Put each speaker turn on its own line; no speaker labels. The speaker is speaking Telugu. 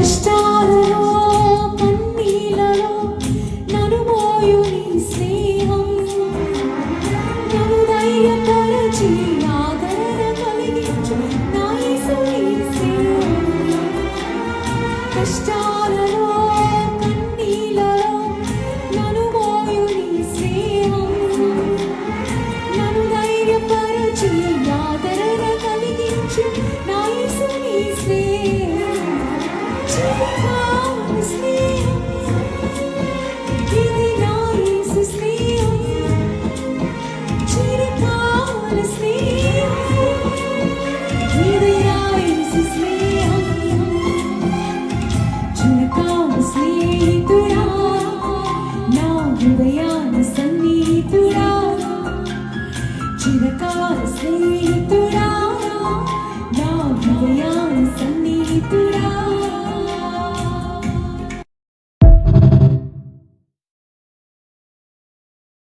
కష్టాలలో కన్నీలలో నన్ను మోయు నీ స్నేహం, నన్ను ధైర్యపరచి ఆదరణ కలిగించు నా యేసు నీ స్నేహం. కష్టాలలో కన్నీలలో నన్ను మోయు నీ స్నేహం, నన్ను ధైర్యపరచి ఆదరణ కలిగించు నా యేసు నీ స్నేహం.